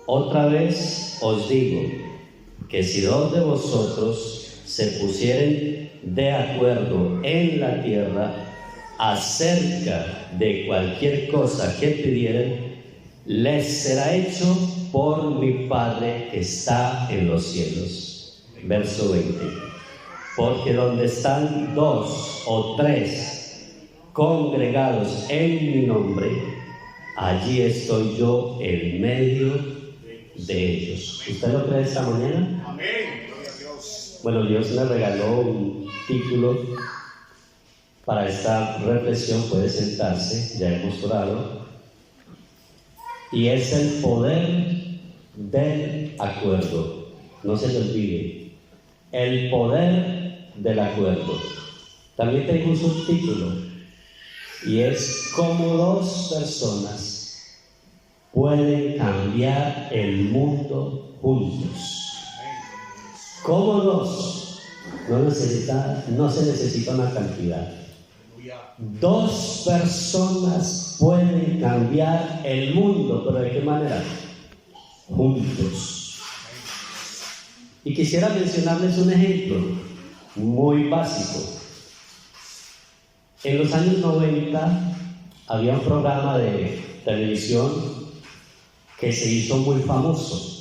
Otra vez os digo que si dos de vosotros se pusieren de acuerdo en la tierra acerca de cualquier cosa que pidieren, les será hecho por mi Padre que está en los cielos. Verso 20. Porque donde están 2 o 3 congregados en mi nombre, allí estoy yo en medio de ellos. ¿Usted lo cree esta mañana? Amén. Gloria a Dios. Bueno, Dios me regaló un título para esta reflexión. Puede sentarse, ya hemos orado. Y es el poder del acuerdo. No se le olvide. El poder del acuerdo. También tengo un subtítulo. Y es cómo dos personas pueden cambiar el mundo juntos. Cómo dos. No se necesita una cantidad. Dos personas pueden cambiar el mundo, pero ¿de qué manera? Juntos. Y quisiera mencionarles un ejemplo muy básico. En los años 90 había un programa de televisión que se hizo muy famoso.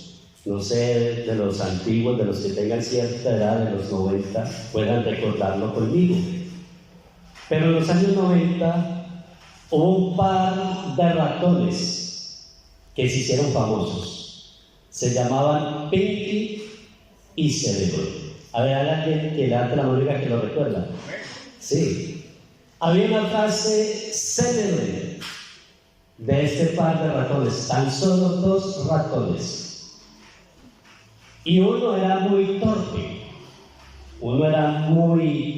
No sé, de los antiguos, de los que tengan cierta edad, de los 90, puedan recordarlo conmigo. Pero en los años 90 hubo un par de ratones que se hicieron famosos. Se llamaban Pinky y Cerebro. A ver, ¿hay alguien que levante la mano que lo recuerda? Sí. Había una frase célebre de este par de ratones, tan solo 2 ratones. Y uno era muy torpe.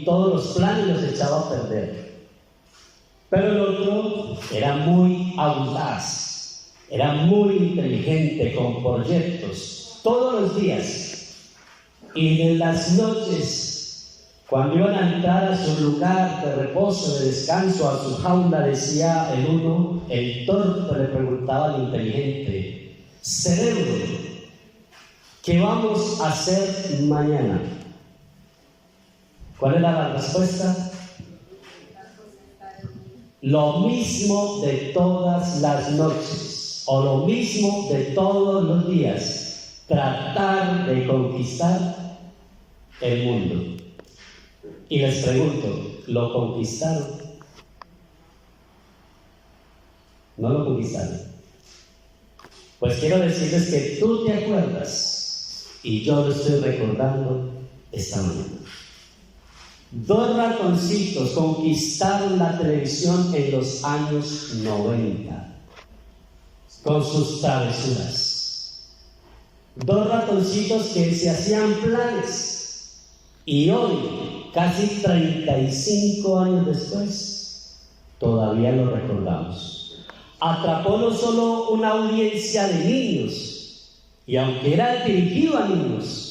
Todos los planes los echaba a perder. Pero el otro era muy audaz, era muy inteligente, con proyectos, todos los días. Y en las noches, cuando iban a entrar a su lugar de reposo, de descanso, a su jaula, decía el torpe le preguntaba al inteligente: cerebro, ¿qué vamos a hacer mañana? ¿Cuál era la respuesta? Lo mismo de todas las noches, o lo mismo de todos los días, tratar de conquistar el mundo. Y les pregunto, ¿lo conquistaron? ¿No lo conquistaron? Pues quiero decirles que tú te acuerdas, y yo lo estoy recordando esta mañana. 2 ratoncitos conquistaron la televisión en los años 90 con sus travesuras. 2 ratoncitos que se hacían planes, y hoy, casi 35 años después, todavía lo recordamos. Atrapó no solo una audiencia de niños, y aunque era dirigido a niños,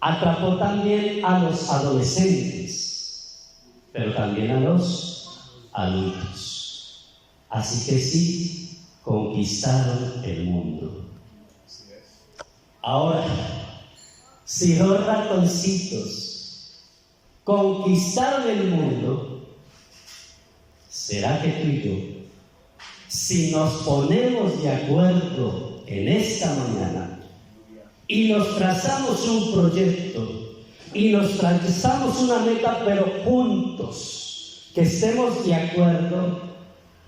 atrapó también a los adolescentes, pero también a los adultos. Así que sí, conquistaron el mundo. Ahora, si 2 ratoncitos conquistaron el mundo, ¿será que tú y yo, si nos ponemos de acuerdo en esta mañana y nos trazamos un proyecto y nos trazamos una meta, pero juntos, que estemos de acuerdo,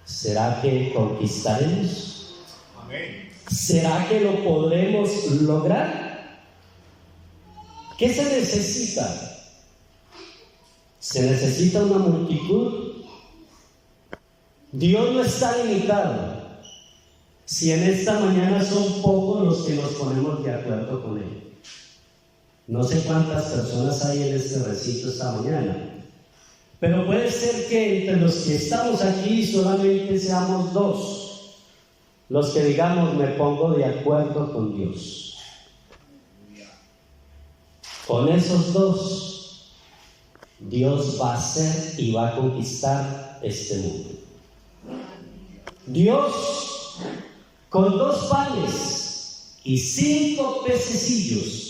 ¿será que conquistaremos? Amén. ¿Será que lo podremos lograr? ¿Qué se necesita? Se necesita una multitud. Dios no está limitado. Si en esta mañana son pocos los que nos ponemos de acuerdo con Él. No sé cuántas personas hay en este recinto esta mañana, pero puede ser que entre los que estamos aquí solamente seamos 2 los que digamos: me pongo de acuerdo con Dios. Con esos 2, Dios va a hacer y va a conquistar este mundo. Dios, con 2 panes y 5 pececillos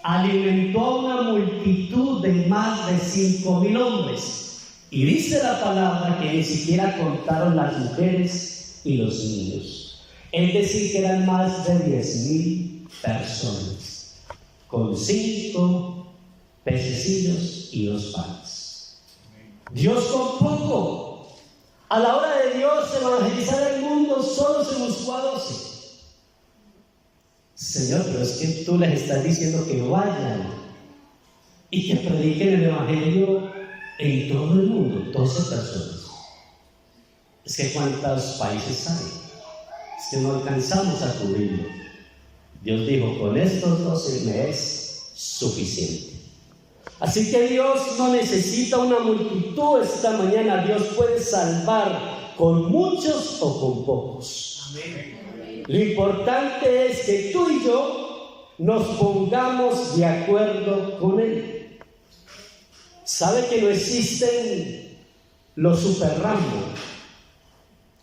alimentó a una multitud de más de 5,000 hombres. Y dice la palabra que ni siquiera contaron las mujeres y los niños. Es decir, que eran más de 10,000 personas, con 5 pececillos y 2 panes. Dios con poco. A la hora de Dios evangelizar el mundo, solo se buscó a 12. Señor, pero es que tú les estás diciendo que vayan y que prediquen el evangelio en todo el mundo, 12 personas. Es que ¿cuántos países hay? Es que no alcanzamos a cubrirlo. Dios dijo, con estos 12 me es suficiente. Así que Dios no necesita una multitud esta mañana. Dios puede salvar con muchos o con pocos. Amén. Lo importante es que tú y yo nos pongamos de acuerdo con Él. ¿Sabe que no existen los Super Rambo?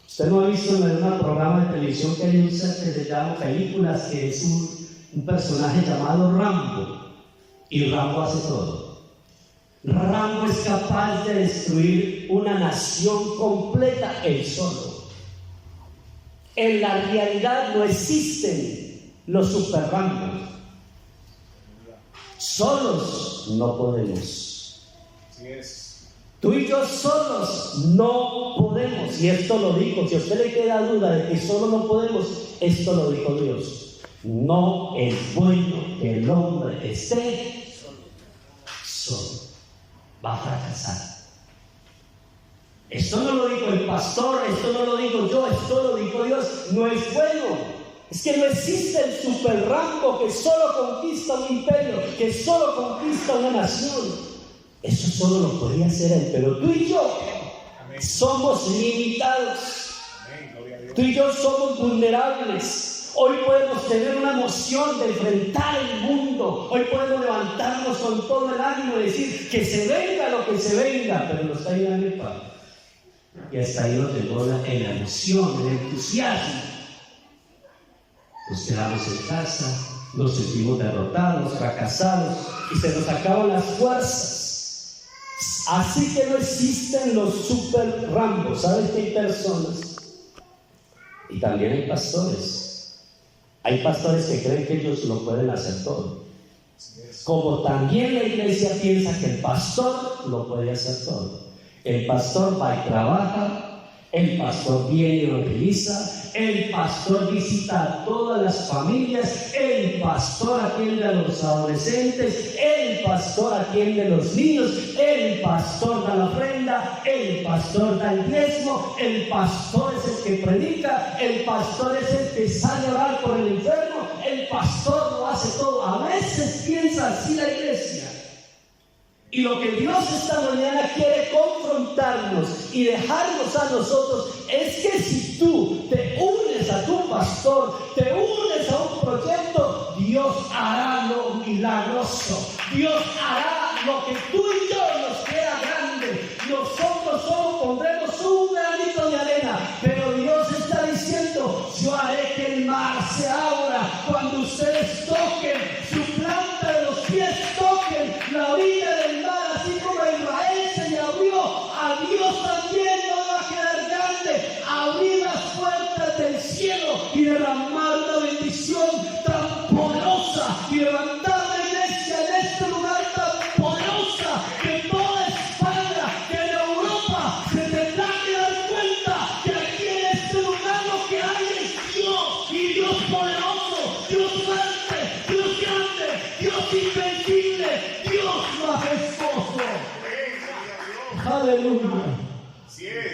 Usted no ha visto en algún programa de televisión que hay un ser que se llama películas, que es un personaje llamado Rambo, y Rambo hace todo. Rambo es capaz de destruir una nación completa él solo. En la realidad no existen los Super Rambo. Solos no podemos. Así es. Tú y yo solos no podemos. Y esto lo dijo, si a usted le queda duda de que solo no podemos, esto lo dijo Dios. No es bueno que el hombre esté solo. Va a fracasar. Esto no lo dijo el pastor, esto no lo digo yo, esto lo dijo Dios. No es bueno. Es que no existe el Super Rambo que solo conquista un imperio, que solo conquista una nación. Eso solo lo podría hacer Él, pero tú y yo somos limitados. Tú y yo somos vulnerables. Hoy podemos tener una emoción de enfrentar el mundo. Hoy podemos levantarnos con todo el ánimo y decir que se venga lo que se venga, pero nos está llegando el pan. Y hasta ahí nos llegó la emoción, el entusiasmo. Nos quedamos en casa, nos sentimos derrotados, fracasados y se nos acaban las fuerzas. Así que no existen los Super Rambos. ¿Sabes que hay personas? Y también hay pastores. Hay pastores que creen que ellos lo pueden hacer todo. Como también la iglesia piensa que el pastor lo puede hacer todo. El pastor va y trabaja, el pastor viene y evangeliza, el pastor visita a todas las familias, el pastor atiende a los adolescentes, el pastor atiende a los niños, el pastor da la ofrenda, el pastor da el diezmo, el pastor es el que predica, el pastor es el que sale a orar por el enfermo, el pastor lo hace todo. A veces piensa así la iglesia. Y lo que Dios esta mañana quiere confrontarnos y dejarnos a nosotros es que si tú te unes a tu pastor, te unes a un proyecto, Dios hará lo milagroso. Dios hará lo que tú y yo nos queda grande. Nosotros solo pondremos un granito de arena, pero Dios está diciendo, yo haré que el mar se abra cuando ustedes toquen su planta de los pies, toquen la orilla del mar, así como a Israel se le abrió, a Dios también no va a quedar grande. Abrir las puertas del cielo y derramar una bendición tan poderosa y levantar la iglesia en este lugar tan poderosa que toda España, que en Europa se tendrá que dar cuenta que aquí en este lugar lo que hay es Dios, y Dios poderoso, Dios fuerte, Dios grande, Dios invencible, Dios majestuoso. Aleluya.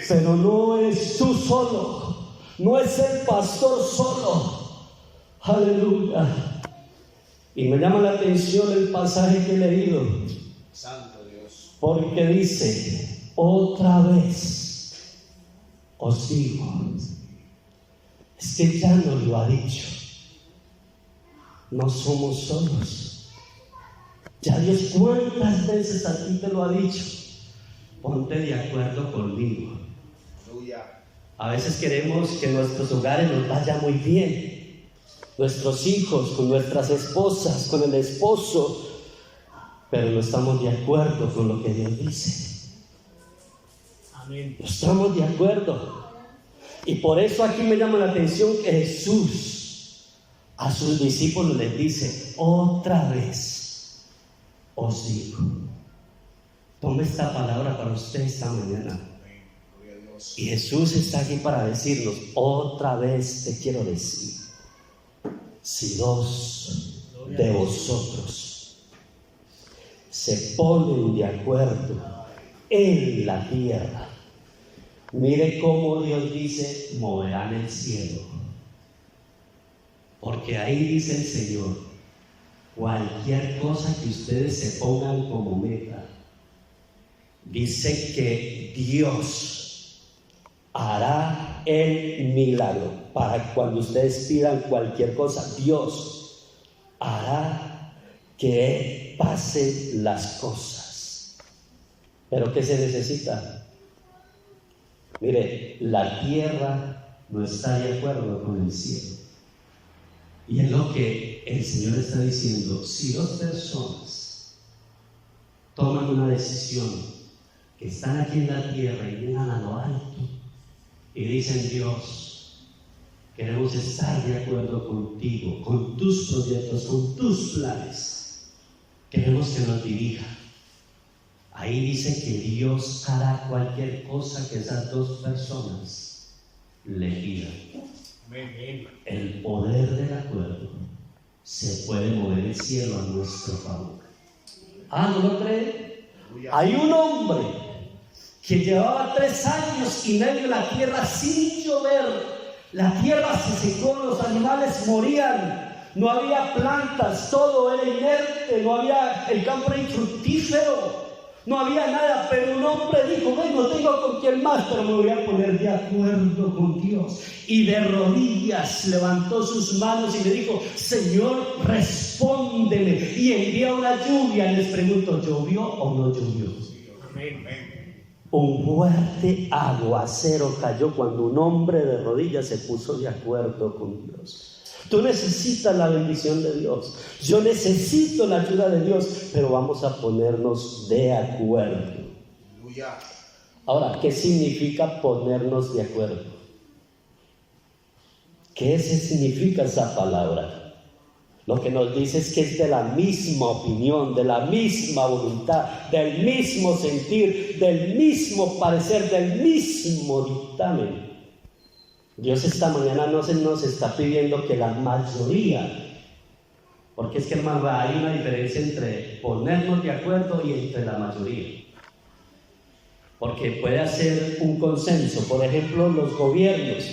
Pero no es tú solo, no es el pastor solo. Aleluya. Y me llama la atención el pasaje que he leído. Santo Dios. Porque dice, otra vez os digo, es que ya nos lo ha dicho, no somos solos. Ya Dios cuántas veces a ti te lo ha dicho, ponte de acuerdo conmigo. Aleluya. A veces queremos que en nuestros hogares nos vaya muy bien, nuestros hijos, con nuestras esposas, con el esposo, pero no estamos de acuerdo con lo que Dios dice. Amén. No estamos de acuerdo. Y por eso aquí me llama la atención que Jesús a sus discípulos les dice: otra vez os digo. Tome esta palabra para usted esta mañana. Amén. Gloria a Dios. Y Jesús está aquí para decirnos: otra vez te quiero decir, si dos de vosotros se ponen de acuerdo en la tierra, mire cómo Dios dice: moverán el cielo. Porque ahí dice el Señor: cualquier cosa que ustedes se pongan como meta, dice que Dios hará el milagro. Para cuando ustedes pidan cualquier cosa, Dios hará que pasen las cosas. ¿Pero qué se necesita? Mire, la tierra no está de acuerdo con el cielo. Y es lo que el Señor está diciendo: si dos personas toman una decisión, que están aquí en la tierra y llegan a lo alto y dicen: Dios, queremos estar de acuerdo contigo, con tus proyectos, con tus planes, queremos que nos dirija. Ahí dice que Dios hará cualquier cosa que esas dos personas le pidan. Amén. El poder del acuerdo se puede mover el cielo a nuestro favor. ¿No lo cree? Hay un hombre que llevaba 3 años y medio en la tierra sin llover. La tierra se secó, los animales morían, no había plantas, todo era inerte, no había, el campo era infructífero, no había nada. Pero un hombre dijo: no tengo con quién más, pero me voy a poner de acuerdo con Dios. Y de rodillas levantó sus manos y le dijo: Señor, respóndeme y envía una lluvia. Les pregunto: ¿llovió o no llovió? Amén. Un fuerte aguacero cayó cuando un hombre de rodillas se puso de acuerdo con Dios. Tú necesitas la bendición de Dios, yo necesito la ayuda de Dios, pero vamos a ponernos de acuerdo. Aleluya. Ahora, ¿qué significa ponernos de acuerdo? ¿Qué significa esa palabra? Lo que nos dice es que es de la misma opinión, de la misma voluntad, del mismo sentir, del mismo parecer, del mismo dictamen. Dios esta mañana nos está pidiendo que la mayoría, porque es que, hermano, hay una diferencia entre ponernos de acuerdo y entre la mayoría. Porque puede hacer un consenso. Por ejemplo, los gobiernos.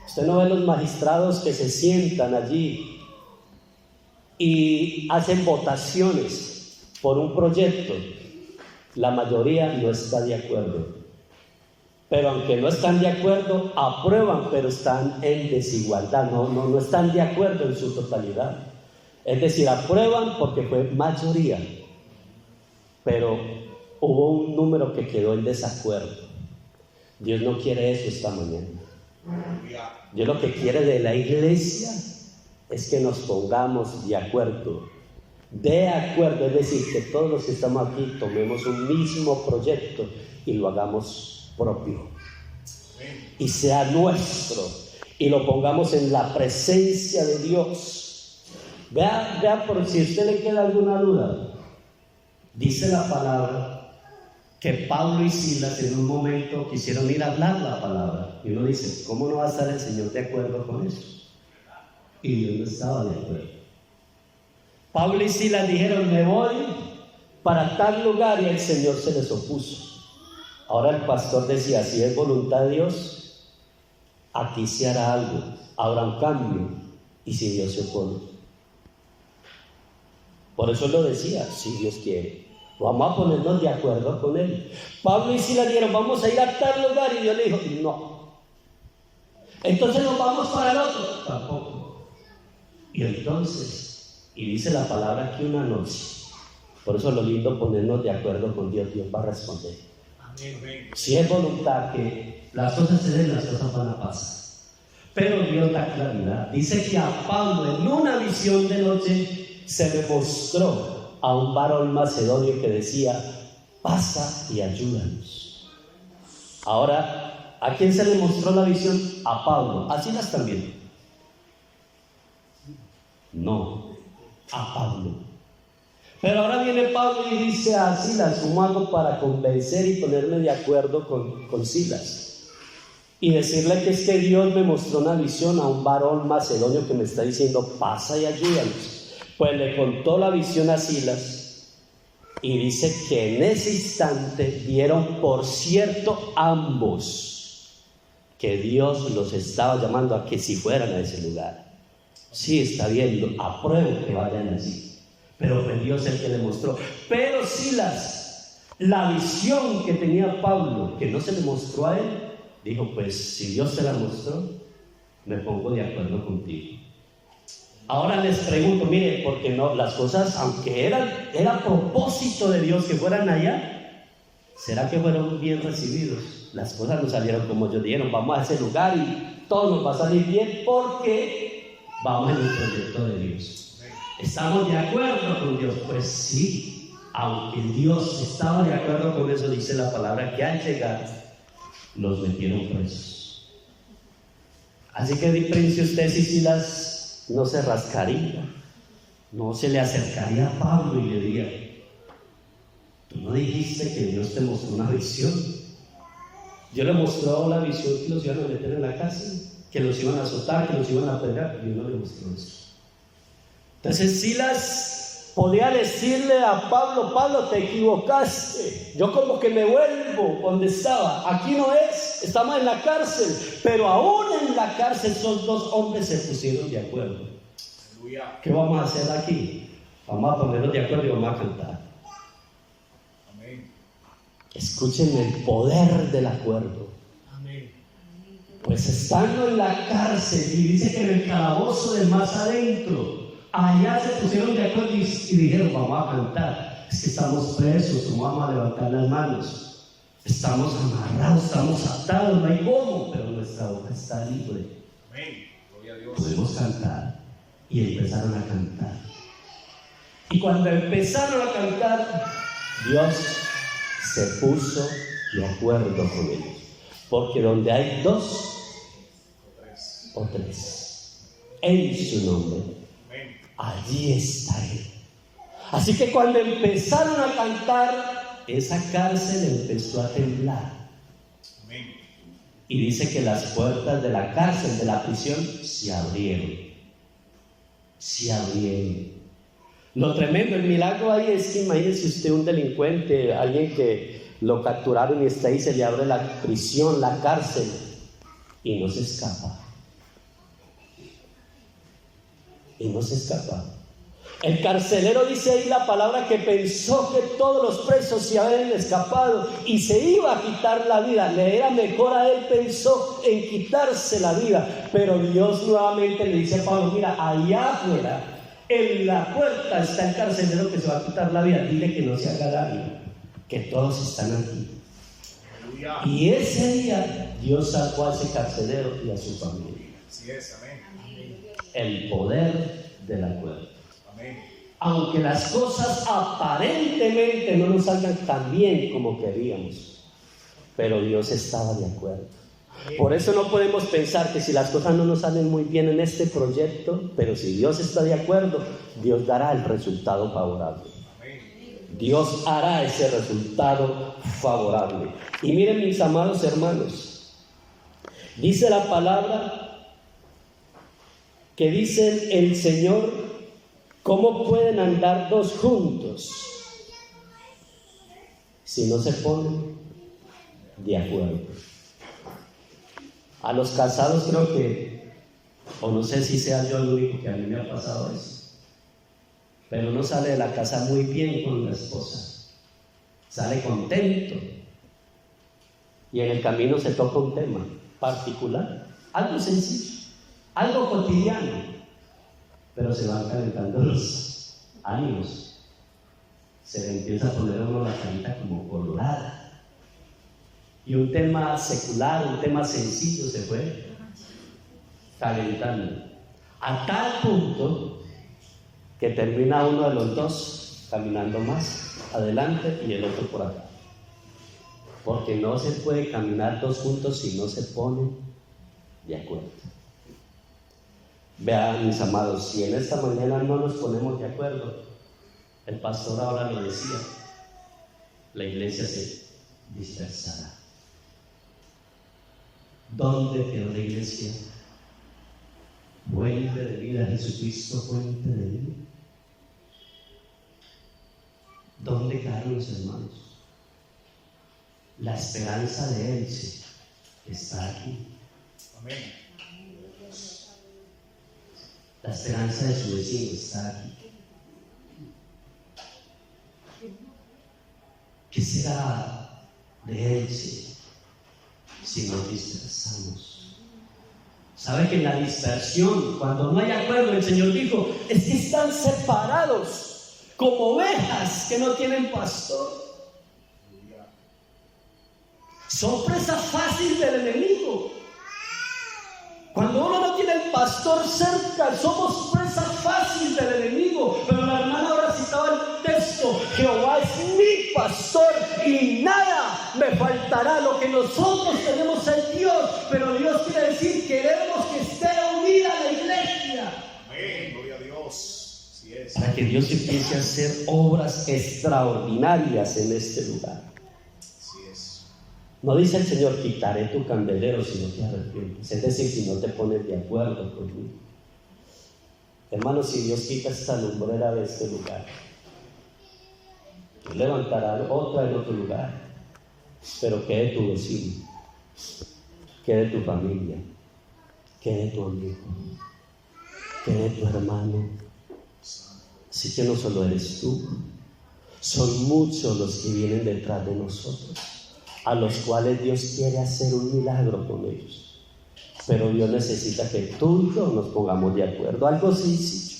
Usted no ve los magistrados que se sientan allí y hacen votaciones por un proyecto. La mayoría no está de acuerdo. Pero aunque no están de acuerdo, aprueban, pero están en desigualdad, no están de acuerdo en su totalidad. Es decir, aprueban porque fue mayoría, pero hubo un número que quedó en desacuerdo. Dios no quiere eso esta mañana. Dios lo que quiere de la iglesia es que nos pongamos de acuerdo. De acuerdo, es decir, que todos los que estamos aquí tomemos un mismo proyecto y lo hagamos propio y sea nuestro y lo pongamos en la presencia de Dios. Vea por si a usted le queda alguna duda. Dice la palabra que Pablo y Silas en un momento quisieron ir a hablar la palabra, y uno dice: ¿cómo no va a estar el Señor de acuerdo con eso? Y Dios no estaba de acuerdo. Pablo y Silas dijeron: me voy para tal lugar, y el Señor se les opuso. Ahora el pastor decía: si es voluntad de Dios, aquí se hará algo, habrá un cambio. Y si Dios se opone, por eso lo decía: si Dios quiere, vamos a ponernos de acuerdo con Él. Pablo y Silas dijeron: vamos a ir a tal lugar, y Dios le dijo: no. Entonces nos vamos para el otro, tampoco. Y entonces, y dice la palabra que una noche, por eso lo lindo ponernos de acuerdo con Dios. Dios va a responder. Si es voluntad que las cosas se den, las cosas van a pasar. pero Dios da claridad. Dice que a Pablo en una visión de noche se le mostró a un varón macedonio que decía: pasa y ayúdanos. Ahora, ¿a quién se le mostró la visión? A Pablo. ¿A Silas también? No, a Pablo. Pero ahora viene Pablo y dice a Silas: ¿cómo hago para convencer y ponerme de acuerdo con Silas? Y decirle que es que Dios me mostró una visión a un varón macedonio que me está diciendo: pasa y ayúdanos. Pues le contó la visión a Silas y dice que en ese instante vieron por cierto ambos que Dios los estaba llamando a que si fueran a ese lugar. Sí, está viendo, apruebo que vayan allí, pero fue Dios el que le mostró. Pero Silas, la visión que tenía Pablo, que no se le mostró a él, dijo: pues si Dios se la mostró, me pongo de acuerdo contigo. Ahora les pregunto, mire, porque no, las cosas, aunque era propósito de Dios que fueran allá, ¿será que fueron bien recibidos? Las cosas no salieron como ellos dijeron: vamos a ese lugar y todo nos va a salir bien porque vamos en el proyecto de Dios. ¿Estamos de acuerdo con Dios? Pues sí, aunque Dios estaba de acuerdo con eso, dice la palabra que al llegar los metieron presos. Así que diferencia usted si Silas no se rascaría, no se le acercaría a Pablo y le diría: tú no dijiste que Dios te mostró una visión. Dios le mostró la visión que los iban a meter en la cárcel, que los iban a azotar, que los iban a pegar. Dios no le mostró eso. Entonces Silas podía decirle a Pablo: Pablo, te equivocaste, yo como que me vuelvo donde estaba, aquí no es, estamos en la cárcel. Pero aún en la cárcel esos dos hombres se pusieron de acuerdo. Aleluya. ¿Qué vamos a hacer aquí? Vamos a ponernos de acuerdo y vamos a cantar. Amén. Escuchen el poder del acuerdo. Amén. Pues estando en la cárcel, y dice que en el calabozo de más adentro, allá se pusieron de acuerdo y dijeron: vamos a cantar. Es que estamos presos, ¿cómo vamos a levantar las manos? Estamos amarrados, estamos atados, no hay cómo, pero nuestra boca está libre. Amén. Gloria a Dios. Podemos cantar. Y empezaron a cantar. Y cuando empezaron a cantar, Dios se puso de acuerdo con ellos. Porque donde hay dos o tres en su nombre, allí está Él. Así que cuando empezaron a cantar, esa cárcel empezó a temblar. Amén. Y dice que las puertas de la cárcel, de la prisión, se abrieron. Se abrieron. Lo tremendo, el milagro ahí es que imagínese usted un delincuente, alguien que lo capturaron y está ahí, se le abre la prisión, la cárcel, y no se escapa. Y no se escapa. El carcelero dice ahí la palabra que pensó que todos los presos se habían escapado y se iba a quitar la vida. Le era mejor a él, pensó en quitarse la vida. Pero Dios nuevamente le dice a Pablo: mira, allá afuera, en la puerta está el carcelero que se va a quitar la vida. Dile que no se haga daño, que todos están aquí. Aleluya. Y ese día Dios sacó a ese carcelero y a su familia. Así es. Amén. El poder del acuerdo. Amén. Aunque las cosas aparentemente no nos salgan tan bien como queríamos, pero Dios estaba de acuerdo. Por eso no podemos pensar que si las cosas no nos salen muy bien en este proyecto, pero si Dios está de acuerdo, Dios dará el resultado favorable. Dios hará ese resultado favorable. Y miren, mis amados hermanos, dice la palabra que dice el Señor: ¿cómo pueden andar dos juntos si no se ponen de acuerdo? A los casados creo que, o no sé si sea yo el único que a mí me ha pasado eso, pero uno sale de la casa muy bien con la esposa, sale contento, y en el camino se toca un tema particular, algo sencillo, algo cotidiano, pero se van calentando los ánimos, se le empieza a poner a uno la carita como colorada, y un tema secular, un tema sencillo se fue calentando, a tal punto que termina uno de los dos caminando más adelante y el otro por acá. Porque no se puede caminar dos juntos si no se ponen de acuerdo. Vean, mis amados, si en esta mañana no nos ponemos de acuerdo, el pastor ahora lo decía, la iglesia se dispersará. ¿Dónde quedó la iglesia? Fuente de vida, Jesucristo, fuente de vida. ¿Dónde quedaron los hermanos? La esperanza de Elche está aquí. Amén. La esperanza de su vecino está aquí. ¿Qué será de Elche si nos dispersamos? ¿Sabe que en la dispersión, cuando no hay acuerdo, el Señor dijo, es que están separados como ovejas que no tienen pastor? Son presa fácil del enemigo. Cuando uno no tiene el pastor cerca, somos presa fácil del enemigo. Pero la hermana ahora citaba el texto: Jehová es mi pastor y nada me faltará. Lo que nosotros tenemos es Dios, pero Dios quiere decir, queremos que esté unida la iglesia. Amén, gloria a Dios. Así es. Para que Dios empiece a hacer obras extraordinarias en este lugar. No dice el Señor, quitaré tu candelero si no te arrepientes. Es decir, si no te pones de acuerdo conmigo. Hermanos, si Dios quita esta lumbrera de este lugar, Él levantará otra en otro lugar. Pero quede tu vecino, quede tu familia, quede tu amigo, quede tu hermano. Así que no solo eres tú, son muchos los que vienen detrás de nosotros, a los cuales Dios quiere hacer un milagro con ellos. Pero Dios necesita que tú y yo nos pongamos de acuerdo. Algo sencillo.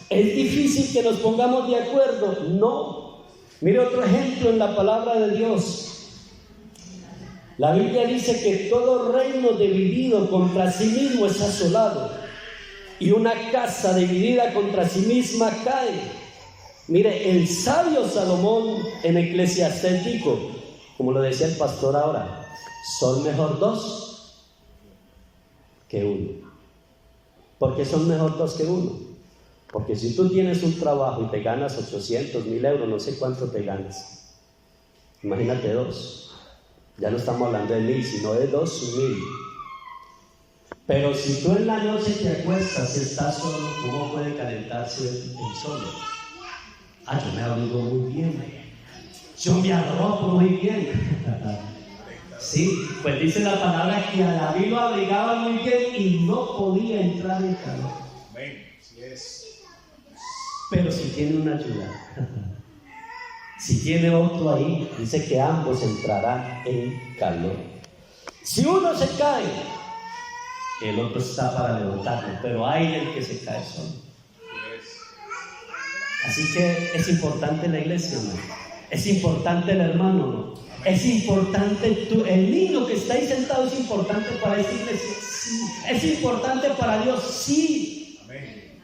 ¿Es difícil que nos pongamos de acuerdo? No. Mire otro ejemplo en la palabra de Dios. La Biblia dice que todo reino dividido contra sí mismo es asolado, y una casa dividida contra sí misma cae. Mire, el sabio Salomón en Eclesiastés dijo, como lo decía el pastor ahora, son mejor dos que uno. ¿Por qué son mejor dos que uno? Porque si tú tienes un trabajo y te ganas 800, 1000 euros, no sé cuánto te ganas. Imagínate dos. Ya no estamos hablando de 1000, sino de 2000. Pero si tú en la noche te acuestas y estás solo, ¿cómo puede calentarse el solo? Yo me abrigo muy bien. Yo me arropo muy bien. Sí, pues dice la palabra que a David lo abrigaba muy bien y no podía entrar en calor. Amén, así es. Pero si tiene una ayuda, si tiene otro ahí, dice que ambos entrarán en calor. Si uno se cae, el otro está para levantarlo, pero hay el que se cae solo. Así que es importante la iglesia, ¿no? Es importante el hermano, ¿no? Es importante el niño que está ahí sentado, es importante para esta iglesia, sí. Es importante para Dios, sí. Amén.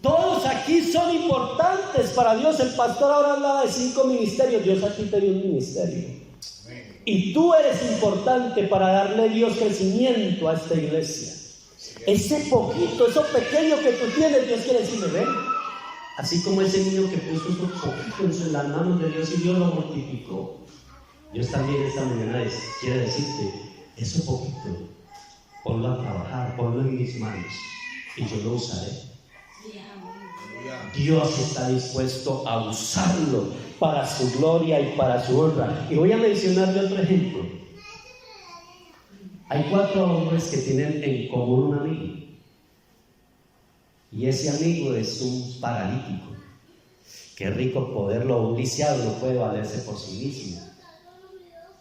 Todos aquí son importantes para Dios. El pastor ahora hablaba de 5 ministerios, Dios aquí te dio un ministerio. Amén. Y tú eres importante para darle a Dios crecimiento a esta iglesia. Ese poquito, eso pequeño que tú tienes, Dios quiere decirle, ven. Así como ese niño que puso su poquito en las manos de Dios y Dios lo multiplicó. Dios también esta mañana quiere decirte, eso poquito, ponlo a trabajar, ponlo en mis manos y yo lo usaré. Dios está dispuesto a usarlo para su gloria y para su honra. Y voy a mencionarle otro ejemplo. Hay 4 hombres que tienen en común un amigo. Y ese amigo es un paralítico. Qué rico poderlo, un lisiado no puede valerse por sí mismo.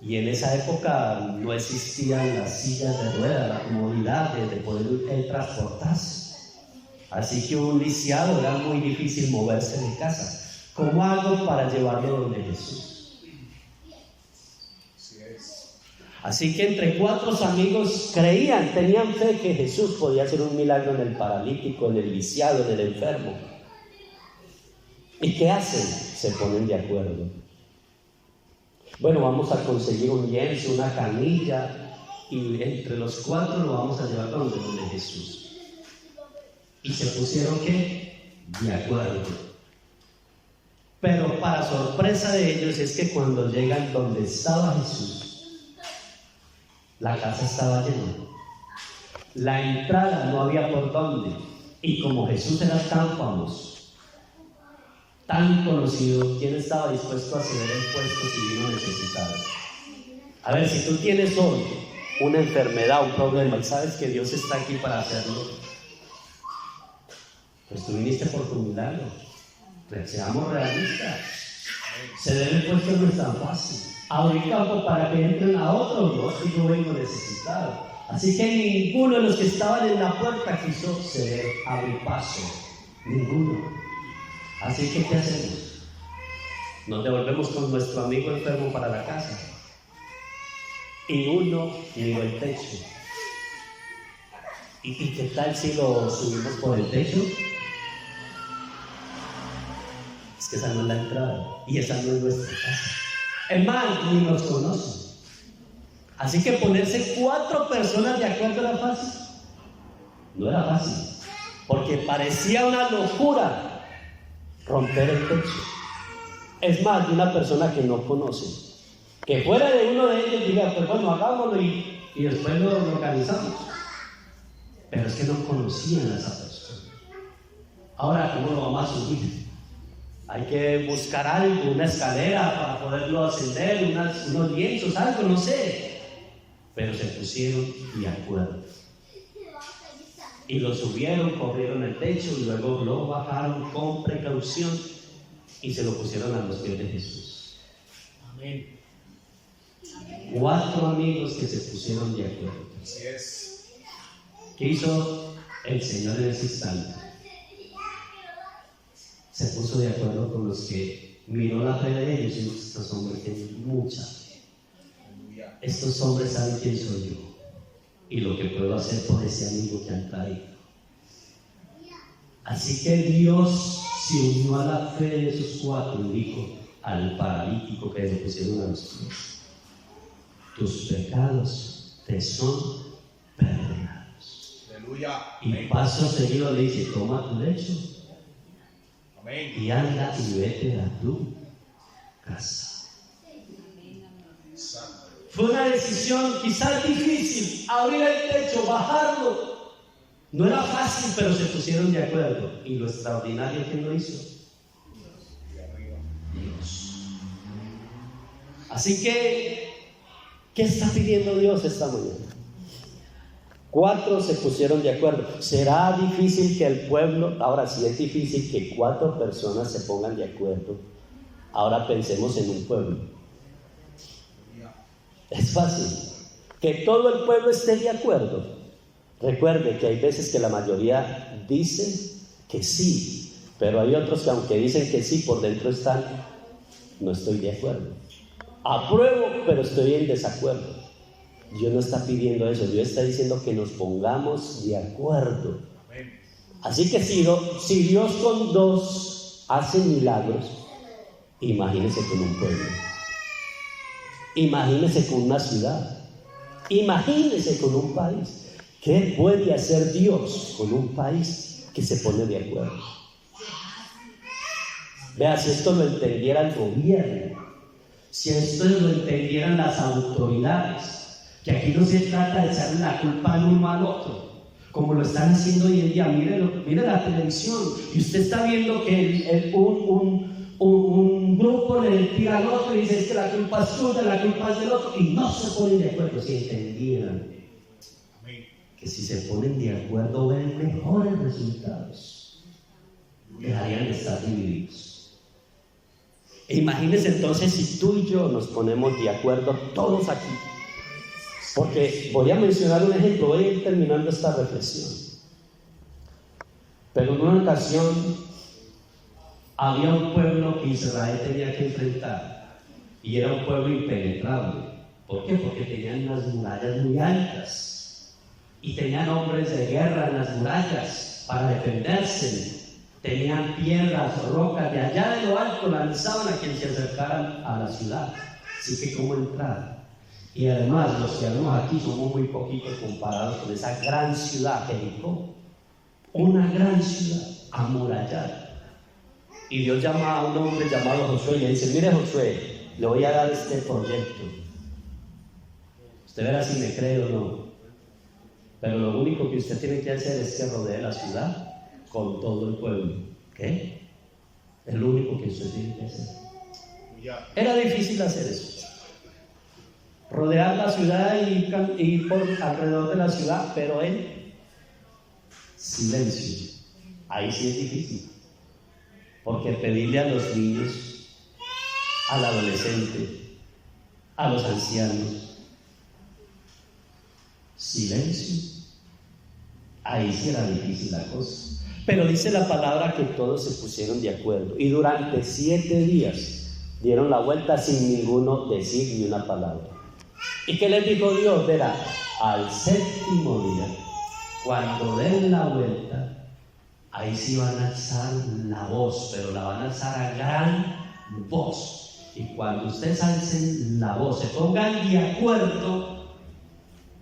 Y en esa época no existían las sillas de ruedas, la comodidad de poder transportarse. Así que un lisiado era muy difícil moverse de casa. ¿Cómo hago para llevarlo donde Jesús? Así que entre 4 amigos creían, tenían fe que Jesús podía hacer un milagro en el paralítico, en el lisiado, en el enfermo. ¿Y qué hacen? Se ponen de acuerdo. Bueno, vamos a conseguir un lienzo, una camilla, y entre los 4 lo vamos a llevar donde Jesús. Y se pusieron, ¿qué? De acuerdo. Pero para sorpresa de ellos es que cuando llegan donde estaba Jesús, la casa estaba llena. La entrada no había por dónde. Y como Jesús era tan famoso, tan conocido, ¿quién estaba dispuesto a ceder el puesto si vino necesitado? A ver, si tú tienes hoy una enfermedad, un problema, y sabes que Dios está aquí para hacerlo, pues tú viniste por tu milagro. Seamos realistas. Ceder el puesto no es tan fácil. Abrir campo para que entren a otros, no, si yo vengo necesitado. Así que ninguno de los que estaban en la puerta quiso ceder, abrir paso. Ninguno. Así que, ¿qué hacemos? Nos devolvemos con nuestro amigo enfermo para la casa. Y uno miró el techo. ¿Y qué tal si lo subimos por el techo? Es que esa no es la entrada. Y esa no es nuestra casa. Es más, ni nos conocen. Así que ponerse 4 personas de acuerdo era fácil. No era fácil. Porque parecía una locura romper el techo. Es más, de una persona que no conoce. Que fuera de uno de ellos diga, pues bueno, hagámoslo y después lo organizamos. Pero es que no conocían a esa persona. Ahora, ¿cómo lo vamos a subir? Hay que buscar algo, una escalera para poderlo ascender, unos lienzos, algo, no sé. Pero se pusieron de acuerdo. Y lo subieron, corrieron el techo y luego lo bajaron con precaución y se lo pusieron a los pies de Jesús. Amén. 4 amigos que se pusieron de acuerdo. Así es. ¿Qué hizo el Señor en ese instante? Se puso de acuerdo con los que miró la fe de ellos y dijo, estos hombres tienen mucha fe. Estos hombres saben quién soy yo y lo que puedo hacer por ese amigo que han traído. Así que Dios se unió a la fe de esos 4 y dijo al paralítico que le pusieron a los pies: tus pecados te son perdonados. Aleluya. Y paso seguido le dice: toma tu lecho. Amén. Y anda y vete a tu casa. Fue una decisión quizás difícil, abrir el techo, bajarlo. No era fácil, pero se pusieron de acuerdo. Y lo extraordinario, ¿quién lo hizo? Dios. Así que, ¿qué está pidiendo Dios esta mañana? 4 se pusieron de acuerdo. ¿Será difícil que el pueblo, ahora sí es difícil que 4 personas se pongan de acuerdo? Ahora pensemos en un pueblo. Es fácil. Que todo el pueblo esté de acuerdo. Recuerde que hay veces que la mayoría dice que sí, pero hay otros que aunque dicen que sí, por dentro están, no estoy de acuerdo. Apruebo, pero estoy en desacuerdo. Dios no está pidiendo eso. Dios está diciendo que nos pongamos de acuerdo. Así que si Dios con 2 hace milagros, imagínese con un pueblo, imagínese con una ciudad, imagínese con un país. ¿Qué puede hacer Dios con un país que se pone de acuerdo? Vea, si esto lo entendiera el gobierno, si esto lo entendieran las autoridades, que aquí no se trata de echarle la culpa al uno al otro, como lo están haciendo hoy en día. Mire la televisión y usted está viendo que un grupo le tira al otro y dice: es que la culpa es tuya, la culpa es del otro, y no se ponen de acuerdo. Si entendieran que si se ponen de acuerdo ven mejores resultados, dejarían de estar divididos. E imagínense entonces si tú y yo nos ponemos de acuerdo todos aquí. Porque voy a mencionar un ejemplo, voy a ir terminando esta reflexión. Pero en una ocasión había un pueblo que Israel tenía que enfrentar, y era un pueblo impenetrable. ¿Por qué? Porque tenían unas murallas muy altas y tenían hombres de guerra en las murallas para defenderse. Tenían piedras, rocas, de allá de lo alto lanzaban a quien se acercaran a la ciudad. Así que ¿cómo entrar? Y además los que vemos aquí somos muy poquitos comparados con esa gran ciudad, Jericó. Una gran ciudad amurallada. Y Dios llama a un hombre llamado Josué y le dice: mire Josué, le voy a dar este proyecto. Usted verá si me cree o no. Pero lo único que usted tiene que hacer es que rodee la ciudad con todo el pueblo. ¿Qué? Es lo único que usted tiene que hacer. Era difícil hacer eso. Rodear la ciudad y ir por alrededor de la ciudad, pero en silencio. Ahí sí es difícil. Porque pedirle a los niños, al adolescente, a los ancianos, silencio. Ahí sí era difícil la cosa. Pero dice la palabra que todos se pusieron de acuerdo. Y durante 7 días dieron la vuelta sin ninguno decir ni una palabra. ¿Y qué les dijo Dios? Verá, al 7º día, cuando den la vuelta, ahí sí van a alzar la voz, pero la van a alzar a gran voz. Y cuando ustedes alcen la voz, se pongan de acuerdo,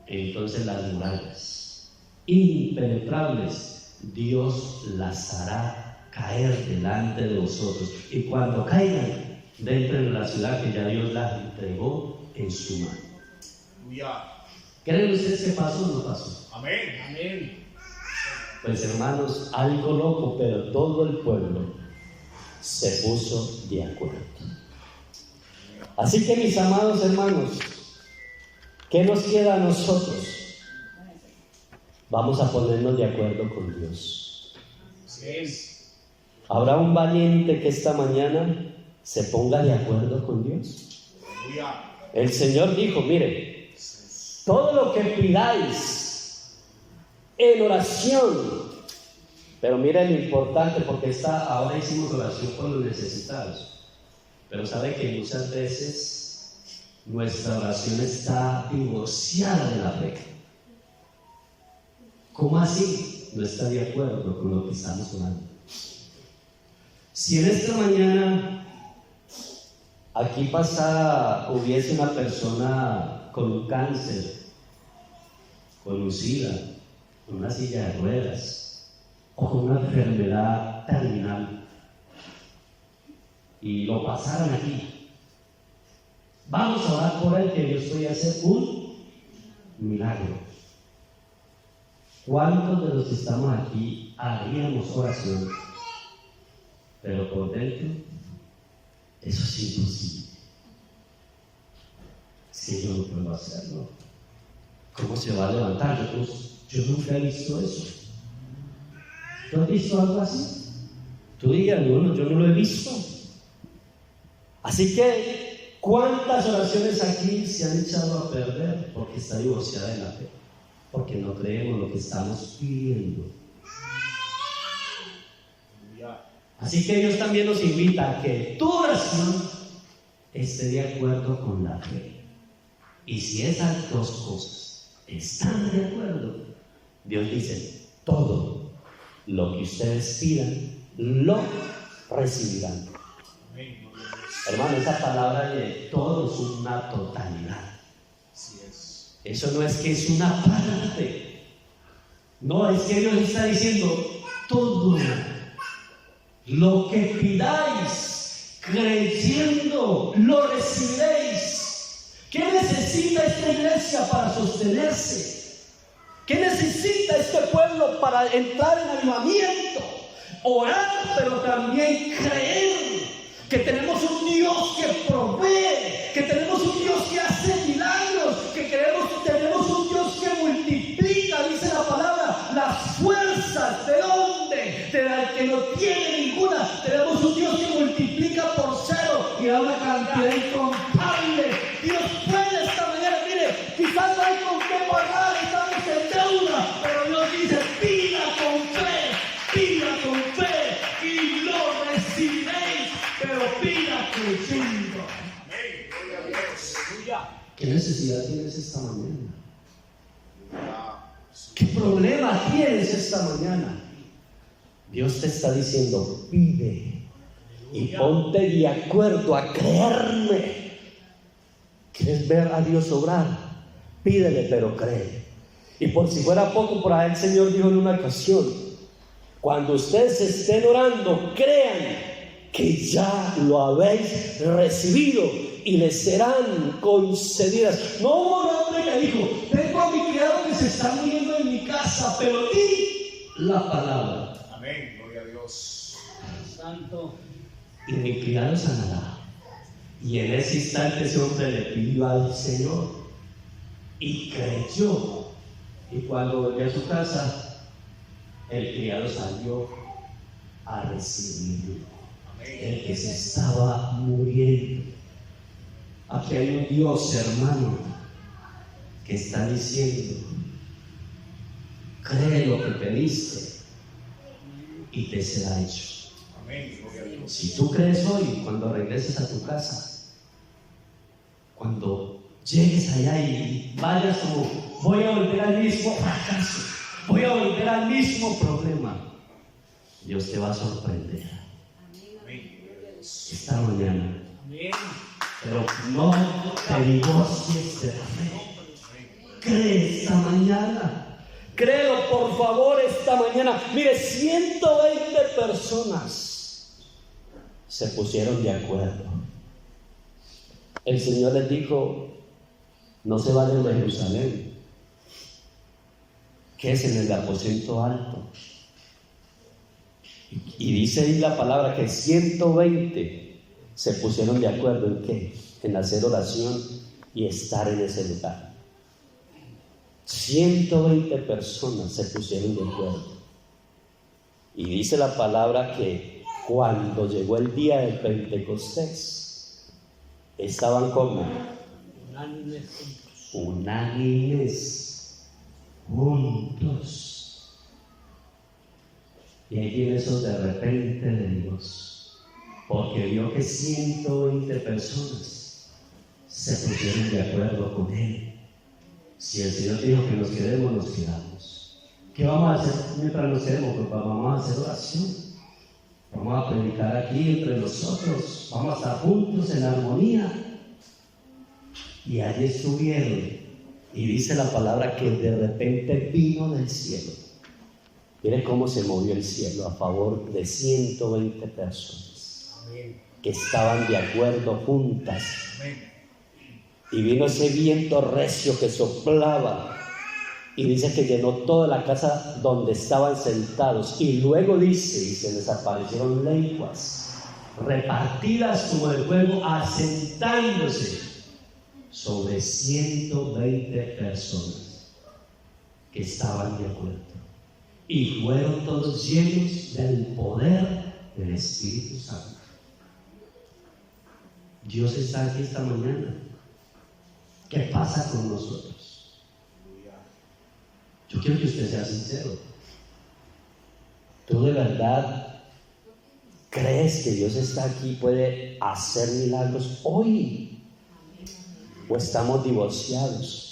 entonces las murallas impenetrables, Dios las hará caer delante de vosotros. Y cuando caigan dentro de la ciudad que ya Dios las entregó en su mano. ¿Creen ustedes que pasó o no pasó? Amén. Amén. Pues hermanos, algo loco, pero todo el pueblo se puso de acuerdo. Así que mis amados hermanos, ¿qué nos queda a nosotros? Vamos a ponernos de acuerdo con Dios. ¿Habrá un valiente que esta mañana se ponga de acuerdo con Dios? El Señor dijo: mire, todo lo que pidáis en oración. Pero mire lo importante, porque ahora hicimos oración por los necesitados. Pero sabe que muchas veces nuestra oración está divorciada de la fe. ¿Cómo así? No está de acuerdo con lo que estamos orando. Si en esta mañana aquí hubiese una persona con un cáncer, con un SIDA, con una silla de ruedas o con una enfermedad terminal y lo pasaran aquí, vamos a orar por él, que Dios puede hacer un milagro. ¿Cuántos de los que estamos aquí haríamos oración? Pero por dentro, eso es imposible. Es que yo no puedo hacerlo. ¿Cómo se va a levantar? Yo nunca he visto eso. ¿Tú has visto algo así? Tú digas: no, yo no lo he visto. Así que, ¿cuántas oraciones aquí se han echado a perder porque está divorciada de la fe? Porque no creemos lo que estamos pidiendo. Así que Dios también nos invita a que tu oración esté de acuerdo con la fe. Y si esas dos cosas están de acuerdo, Dios dice: todo lo que ustedes pidan, lo recibirán. Hermano, esa palabra de todo es una totalidad. Eso no es que es una parte. No, es que Dios está diciendo: todo lo que pidáis creyendo, lo recibiréis. ¿Qué necesita esta iglesia para sostenerse? ¿Qué necesita este pueblo para entrar en avivamiento? Orar, pero también creer que tenemos un Dios que provee, que tenemos un Dios que hace milagros, que tenemos un Dios que multiplica, dice la palabra, las fuerzas. ¿De dónde? De la que no tiene ninguna. Tenemos un Dios que multiplica por 0 y da una cantidad incontable. Dios puede esta mañana, mire, quizás no hay con qué pagar, estamos en deuda, pero Dios dice: pida con fe y lo recibiréis, pero pida creyendo. ¿Qué necesidad tienes esta mañana? ¿Qué problema tienes esta mañana? Dios te está diciendo, pide y ponte de acuerdo a creerme. ¿Quieres ver a Dios obrar? Pídele, pero cree. Y por si fuera poco, por ahí el Señor dijo en una ocasión, cuando ustedes estén orando, crean que ya lo habéis recibido y les serán concedidas. No hubo un hombre que dijo, tengo a mi criado que se está muriendo en mi casa, pero di la palabra. Amén, gloria a Dios. Santo. Y mi criado sanará. Y en ese instante ese hombre le pidió al Señor y creyó. Y cuando volvió a su casa, el criado salió a recibirlo. El que se estaba muriendo. Aquí hay un Dios, hermano, que está diciendo, cree lo que pediste y te será hecho. Amén, gloria a Dios. Si tú crees hoy, cuando regreses a tu casa, cuando llegues allá y vayas como, voy a volver al mismo fracaso, voy a volver al mismo problema, Dios te va a sorprender. Esta mañana. Pero no te divorcies de la fe. Cree esta mañana. Créelo por favor esta mañana. Mire, 120 personas se pusieron de acuerdo. El Señor les dijo, no se vayan de Jerusalén, que es en el aposento alto. Y dice ahí la palabra que 120 se pusieron de acuerdo en qué, en hacer oración y estar en ese lugar. 120 personas se pusieron de acuerdo. Y dice la palabra que cuando llegó el día del Pentecostés, estaban como unánimes, juntos. Y ahí viene eso de repente de Dios, porque vio que 120 personas se pusieron de acuerdo con Él. Si el Señor dijo que nos quedemos, nos quedamos. ¿Qué vamos a hacer mientras nos quedemos? Pues vamos a hacer oración, vamos a predicar aquí entre nosotros, vamos a estar juntos en armonía. Y allí estuvieron, y dice la palabra que de repente vino del cielo. Mire cómo se movió el cielo a favor de 120 personas. Amén. Que estaban de acuerdo juntas. Amén. Y vino ese viento recio que soplaba y dice que llenó toda la casa donde estaban sentados. Y luego dice, y se les aparecieron lenguas repartidas como de fuego, asentándose sobre 120 personas que estaban de acuerdo. Y fueron todos llenos del poder del Espíritu Santo. Dios está aquí esta mañana. ¿Qué pasa con nosotros? Yo quiero que usted sea sincero. ¿Tú de verdad crees que Dios está aquí y puede hacer milagros hoy? ¿O estamos divorciados?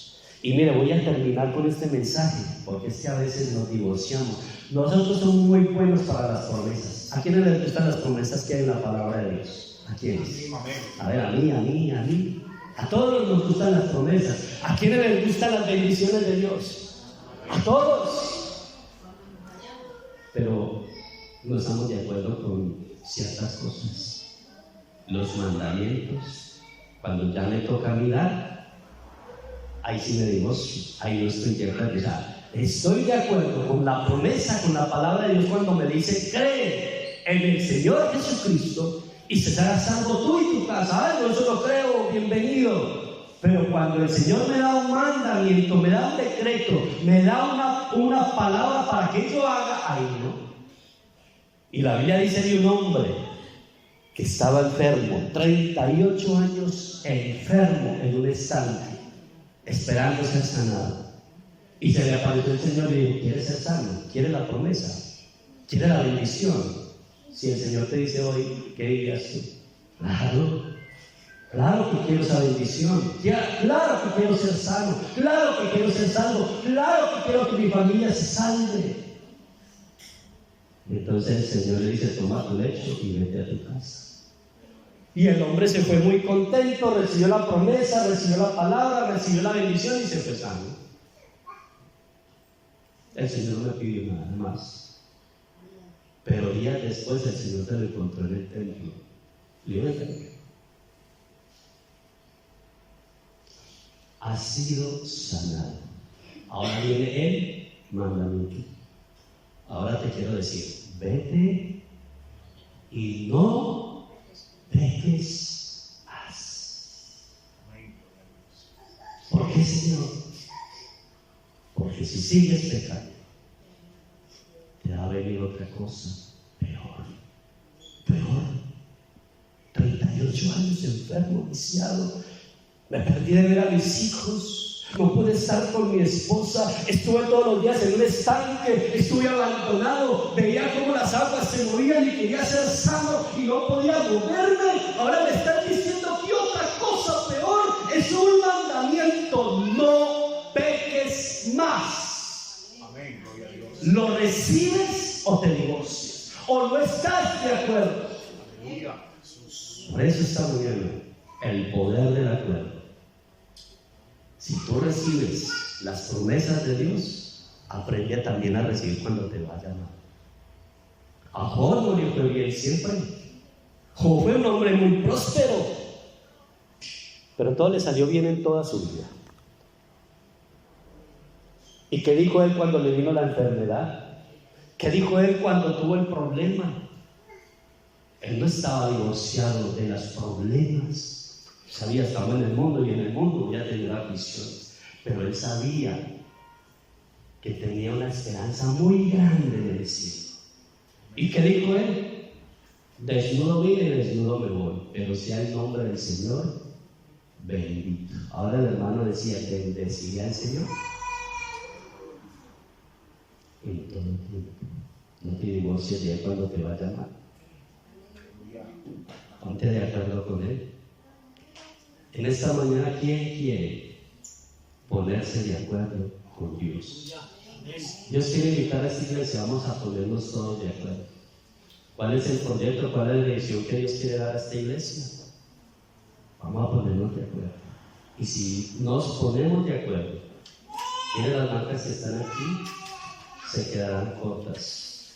Y mire, voy a terminar con este mensaje, porque es que a veces nos divorciamos. Nosotros somos muy buenos para las promesas. ¿A quiénes les gustan las promesas que hay en la palabra de Dios? ¿A quiénes? A ver, a mí. A todos nos gustan las promesas. ¿A quiénes les gustan las bendiciones de Dios? A todos. Pero no estamos de acuerdo con ciertas cosas. Los mandamientos, cuando ya me toca mirar, ahí sí me divorcio, ahí no estoy de acuerdo. O sea, estoy de acuerdo con la promesa, con la palabra de Dios cuando me dice, cree en el Señor Jesucristo y serás salvo tú y tu casa. Yo eso lo creo, bienvenido. Pero cuando el Señor me da un mandamiento, me da un decreto, me da una palabra para que yo haga, ahí no. Y la Biblia dice de un hombre que estaba enfermo, 38 años enfermo en un estanque, esperando ser sanado. Y se le apareció el Señor y dijo, ¿quieres ser sano? ¿Quieres la promesa? ¿Quieres la bendición? Si el Señor te dice hoy, ¿qué dirías tú? Claro, Claro que quiero esa bendición, claro que quiero ser sano, claro que quiero ser salvo, claro que quiero que mi familia se salve. Entonces el Señor le dice: toma tu lecho y vete a tu casa. Y el hombre se fue muy contento, recibió la promesa, recibió la palabra, recibió la bendición y se fue sano. El Señor no le pidió nada más. Pero días después el Señor se lo encontró en el templo. Ha sido sanado. Ahora viene el mandamiento. Ahora te quiero decir: vete y no peques más. ¿Por qué, Señor? Porque si sigues pecando, te va a venir otra cosa peor. 38 años enfermo, viciado. Me perdí de ver a mis hijos. No pude estar con mi esposa. Estuve todos los días en un estanque. Estuve abandonado. Veía cómo las aguas se movían y quería ser sano y no podía moverme. Ahora me están diciendo que otra cosa peor es un mandamiento: no peques más. Amén, gloria a Dios. ¿Lo recibes o te divorcias? ¿O no estás de acuerdo? Aleluya, Jesús. Por eso está muy bien el poder del acuerdo. Si tú recibes las promesas de Dios, aprende también a recibir cuando te vaya mal. A Job no le fue bien siempre. Job fue un hombre muy próspero, pero todo le salió bien en toda su vida. ¿Y qué dijo él cuando le vino la enfermedad? ¿Qué dijo él cuando tuvo el problema? Él no estaba divorciado de los problemas. Sabía, estaba en el mundo y en el mundo voy a tener aflicciones. Pero él sabía que tenía una esperanza muy grande en el cielo. ¿Y qué dijo él? Desnudo vine y desnudo me voy, pero sea el nombre del Señor bendito. Ahora el hermano decía: ¿bendeciré al Señor? En todo tiempo. No te divorcies de él cuando te vaya mal. Ponte de acuerdo con él. En esta mañana, ¿quién quiere ponerse de acuerdo con Dios? Dios quiere invitar a esta iglesia. Vamos a ponernos todos de acuerdo. ¿Cuál es el proyecto? ¿Cuál es la dirección que Dios quiere dar a esta iglesia? Vamos a ponernos de acuerdo. Y si nos ponemos de acuerdo, miren las marcas que están aquí, se quedarán cortas.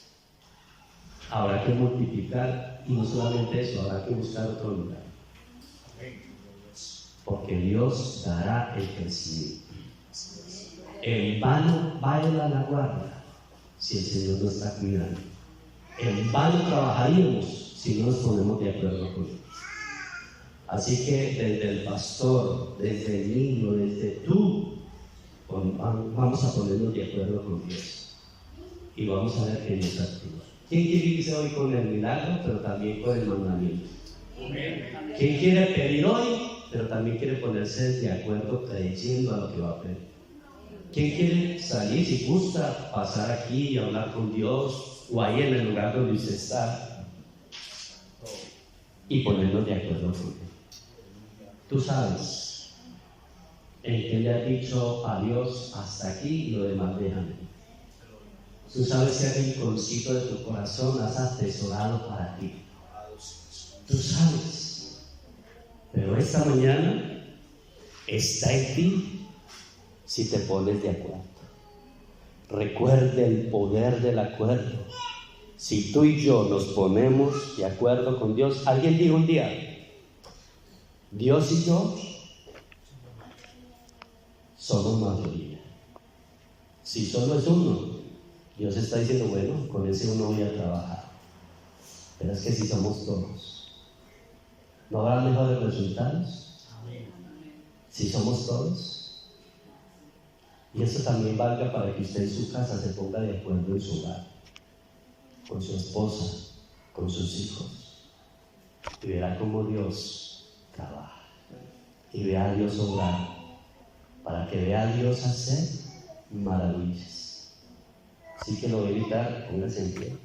Habrá que multiplicar, y no solamente eso, habrá que buscar otro lugar. Porque Dios dará el crecimiento. En vano baila la guarda si el Señor nos está cuidando. En vano trabajaríamos si no nos ponemos de acuerdo con Él. Así que desde el pastor, desde el niño, desde tú, vamos a ponernos de acuerdo con Dios. Y vamos a ver qué Dios actúa. ¿Quién quiere irse hoy con el milagro, pero también con el mandamiento? ¿Quién quiere pedir hoy, pero también quiere ponerse de acuerdo creyendo a lo que va a pedir? ¿Quién quiere salir, si gusta, pasar aquí y hablar con Dios, o ahí en el lugar donde usted está, y ponernos de acuerdo con Él? Tú sabes en qué le has dicho a Dios: hasta aquí y lo demás déjame. Tú sabes que el rinconcito de tu corazón has atesorado para ti. Tú sabes. Pero esta mañana está en ti si te pones de acuerdo. Recuerde el poder del acuerdo. Si tú y yo nos ponemos de acuerdo con Dios. Alguien dijo un día: Dios y yo somos mayoría. Si solo es uno, Dios está diciendo: bueno, con ese uno voy a trabajar. Pero es que si somos todos, ¿no habrá mejores resultados? Si somos todos. Y eso también valga para que usted en su casa se ponga de acuerdo en su hogar, con su esposa, con sus hijos, y verá cómo Dios trabaja, y vea a Dios obrar, para que vea a Dios hacer maravillas. Así que lo voy a invitar, pónganse en pie.